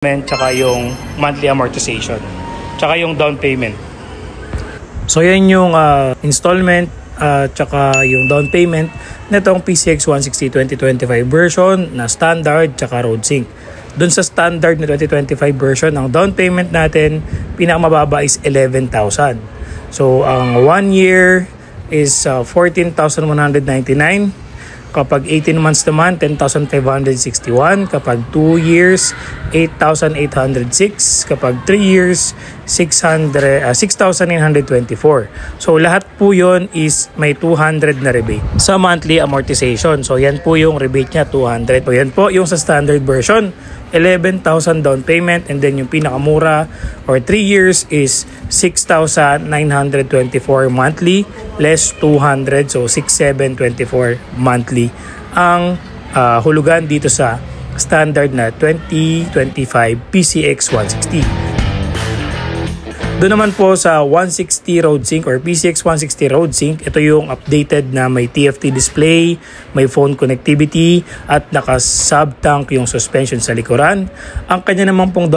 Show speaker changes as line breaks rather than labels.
Tsaka yung monthly amortization, tsaka yung down payment. So yan yung installment tsaka yung down payment nitong PCX 160 2025 version na standard tsaka road sync. Doon sa standard na 2025 version, ang down payment natin pinakamababa is 11,000. So ang 1 year is 14,199. Kapag 18 months naman, 10,561. Kapag 2 years, 8,806. Kapag 3 years, 6,924. So lahat po yon is may 200 na rebate sa monthly amortization. So yan po yung rebate niya, 200. So yan po yung sa standard version, 11,000 down payment, and then yung pinakamura or 3 years is 6,924 monthly less 200, so 6,724 monthly ang hulugan dito sa standard na 2025 PCX 160. Doon naman po sa 160 Road Sync or PCX 160 Road Sync, ito yung updated na may TFT display, may phone connectivity at naka-sub-tank yung suspension sa likuran. Ang kanya naman pong